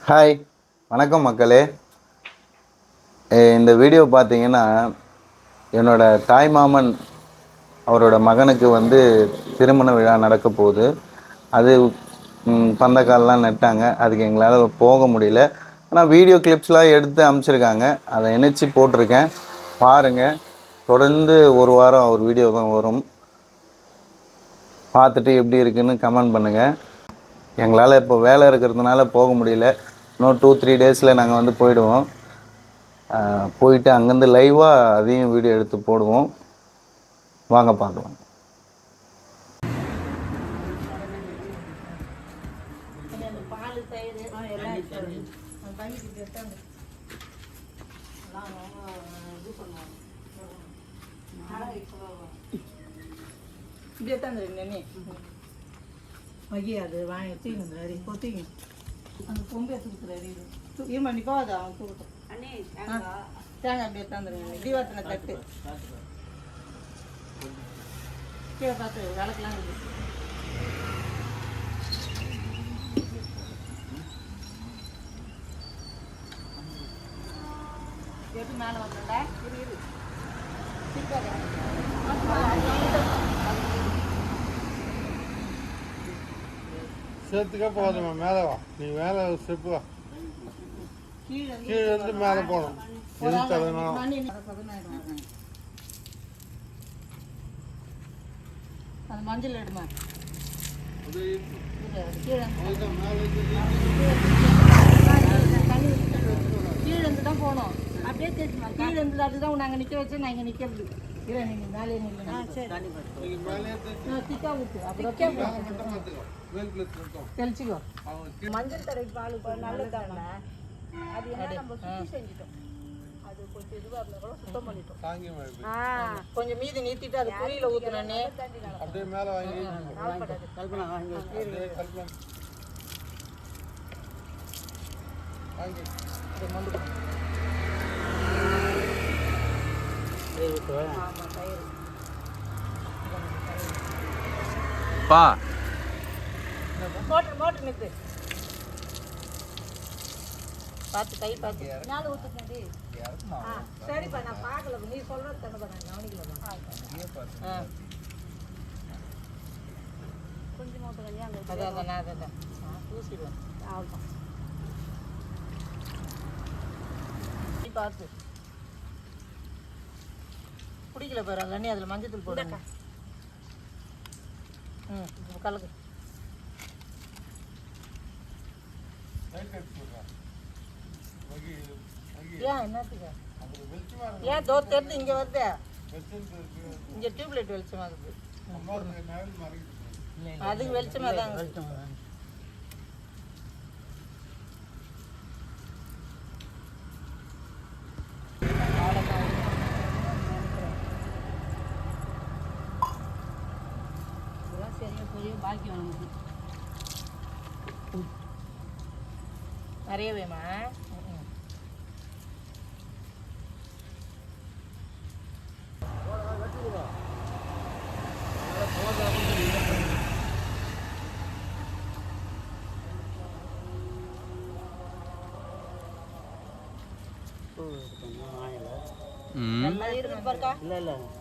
Hi, வணக்கம் மக்களே. இந்த வீடியோ பார்த்தீங்கன்னா, என்னோட தாய்மாமன் அவரோட மகனுக்கு திருமண விழா நடக்க போகுது. அது பந்தக்கால்லாம் நட்டாங்க. அதுக்கு எங்களால் போக முடியல. ஆனால் வீடியோ கிளிப்ஸ்லாம் எடுத்து அனுப்பிச்சிருக்காங்க. அதை இணைச்சி போட்டிருக்கேன், பாருங்கள். தொடர்ந்து ஒரு வாரம் ஒரு வீடியோ தான் வரும். பார்த்துட்டு எப்படி இருக்குன்னு கமெண்ட் பண்ணுங்கள். எங்களால் இப்போ வேலை இருக்கிறதுனால போக முடியல. இன்னும் 2-3 டேஸில் நாங்கள் போயிடுவோம். போயிட்டு அங்கேருந்து லைவாக அதையும் வீடியோ எடுத்து போடுவோம். வாங்க பார்க்கலாம். அது வாங்கி தூக்கி கொத்திங்க அந்த பொம்பை தூக்குறாரு ஈமணி போகாது அவன் தூக்கட்டும். தேங்காய் அப்படியே தந்துடுங்க. தீபாவளி தட்டு கீழே பார்த்து விளக்கெல்லாம் இருக்குது. எப்படி மேலே வந்தோம்ல இரு சேர்த்துக்க போதுமா, மேலே வா. நீ மேலே ஸ்டெப்பு வா. கீழே இருந்து மேலே போகணும். அது மஞ்சள் எடுமா கீழே இருந்து தான் போகணும். அப்படியே கீழே இருந்து அதுதான் நாங்கள் நிற்க வச்சு நான் இங்கே நிற்கிறது. இல்லை நீங்கள் மேலே நில்லுங்க. திக்கா ஊற்று அப்புறம் தெளிச்சிக்கோ. மஞ்சள் தடவை பால் நல்லதான அது என்ன நம்ம சுத்தி செஞ்சிட்டோம். அது கொஞ்சம் இதுவாக இருந்தால் கூட சுத்தம் பண்ணிட்டோம். கொஞ்சம் மீதி நீத்திட்டு அது புளியில ஊற்றுனே அப்படியே மேலே வாங்கி கல்பனா வாங்கி பா மோட்டர் நிற்கு பார்த்து கை பார்த்து நாலு ஊற்றுக்கண்டி. சரிப்பா நான் பார்க்கல, நீ சொல்றது தானேப்பா நான் கவனிக்கலப்பா. கொஞ்சம் மோட்டர் கஞ்சி அந்த அதான் நான் அதான் பூசிடுவேன். ஆகும் பார்த்து பிடிக்கல பாரு அந்த அண்ணி. அதில் மஞ்சள் தூள் போடுங்க. கலக்கு. ஏன் என்னத்துக்கு ஏன் தோ தெரிஞ்சு இங்கே வருது. இங்கே டியூப்லைட் வெளிச்சமாக இருக்குது. அதுக்கு வெளிச்சமாக தான் வெளிச்சமாக தான். பாக்கியம் நமக்கு நிறைய வேமா.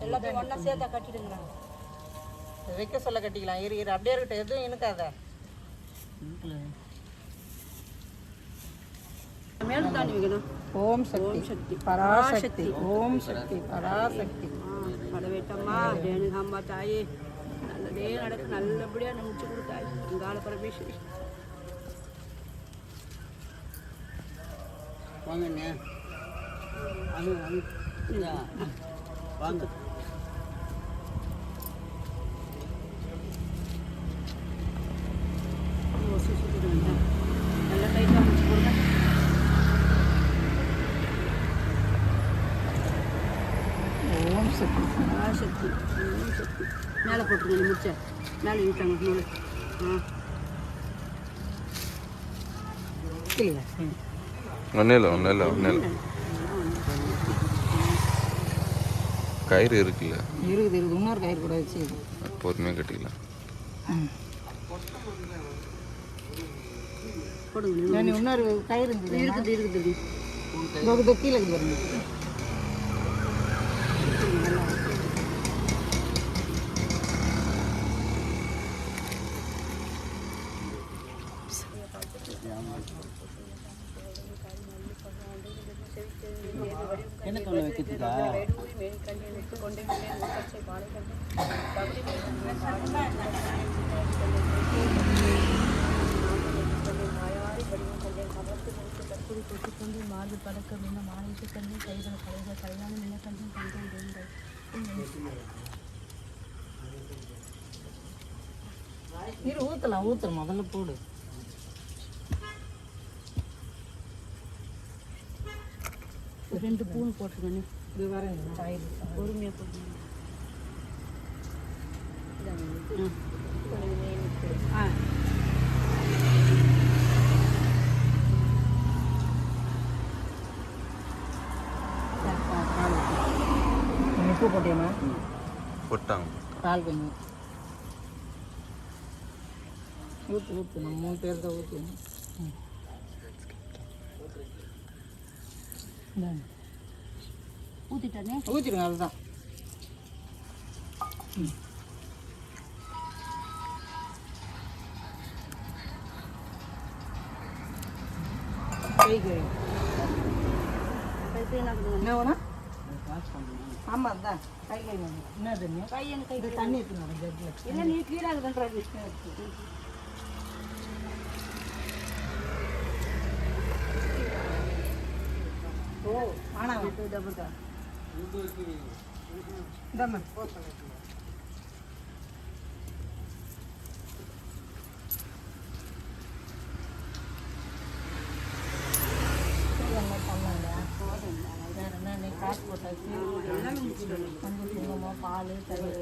எல்லாத்தையும் ஒன்றா சேர்த்தா கட்டிடுங்களா? வைக்க சொல்ல கட்டிக்கலாம். இரு இரு அப்படியே இருக்கட்டும். எதுவும் இனுக்காத. மேல் தாண்டி வைக்கணும். ஓம் சக்தி பராசக்தி. ஓம் சக்தி பராசக்தி. படவேட்டம்மா ரேணுகாம்மா தாயே நல்லதே நடக்கு. நல்லபடியாக நான் முடிச்சு கொடுத்தாய் அங்காள பரமேஸ்வரி. வாங்கண்ணே வாங்க. நல்லா டைட்டாக முடிச்சு கொடுங்க. ஓம் சக்தி பராசக்தி. ஓம் சக்தி. மேலே போட்டுருங்க. முடிச்ச மேலே இழுத்தாங்க நூல். இல்லையா? ஒன்றும் இல்லை. கயிறு இருக்குல்ல? இருக்குது. இன்னொரு கயிறு கூட வச்சு பொறுமையாக கட்டிக்கலாம். போடுங்க. இன்னொரு கயிறு இருந்தது இருக்குது. இதோ கீழே இருக்குது பாருங்க. என்ன தொலை வைக்கிறதுக்கா மார்பு படக்க மாநில கண்ணி கைகள் கலைகள் கல்யாணம் நில கண்டி கண்கள் நீர் ஊற்றலாம் முதல்ல போடு. ரெண்டு பூன் போட்டுருக்கேன். இது வரேங்க காயில் பொறுமையாக போட்டுருங்க. ஆ உப்பு போட்டியம்மா? போட்டாங்க. பால் கொஞ்சம் ஊற்று நம்ம 3 பேர் தான் ஊற்றணும். ஊற்றிட்டானே ஊற்றிடுங்க அதுதான். கை கழுவி என்ன வேணும்? ஆமாம் அதுதான் கை கழுவி என்ன தண்ணி கையன் கை இது தண்ணி எடுத்துன்னு ஜட்டில். இல்லை நீ கீழே இருக்குன்றது. ஓ ஆனால் இந்தாம்மா வேறு என்ன நீ காசு போட்டாச்சு மஞ்சள் குங்குமம் பால் தயிர்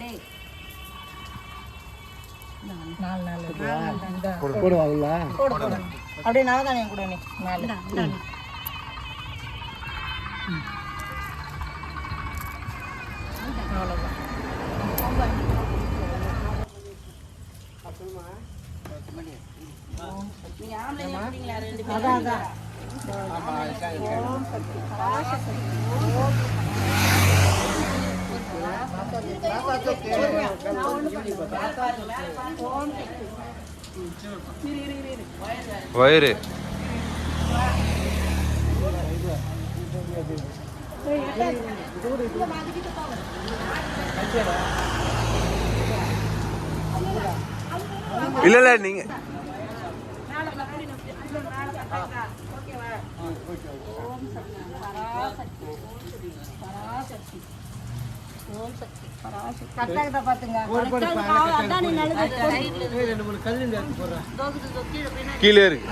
டே 4 நாள் போடுவாங்களா? போடு அப்படியே நவதானியம் கூட நீ 4. அவ்வளோதான். அதான் அதான் வயிறு இல்ல நீங்க கரெக்டாக பார்த்துங்க. கீழே இருக்கு.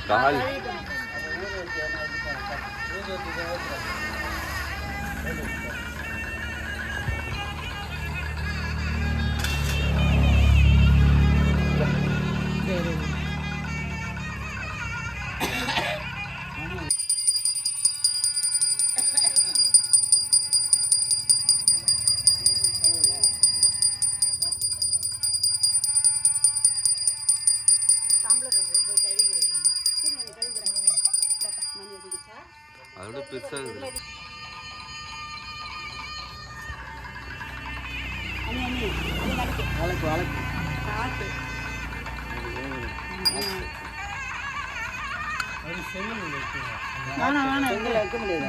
கால் அதோட பெருசா இருக்குது. வைக்க முடியாது.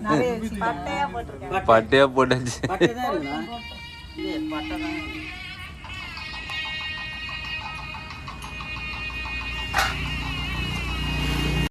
நிறைய பட்டையா போட்டிருக்கேன் பட்டையா போட்டாச்சு. பட்டை தான் இருக்குண்ணா. இது பட்டை தான்.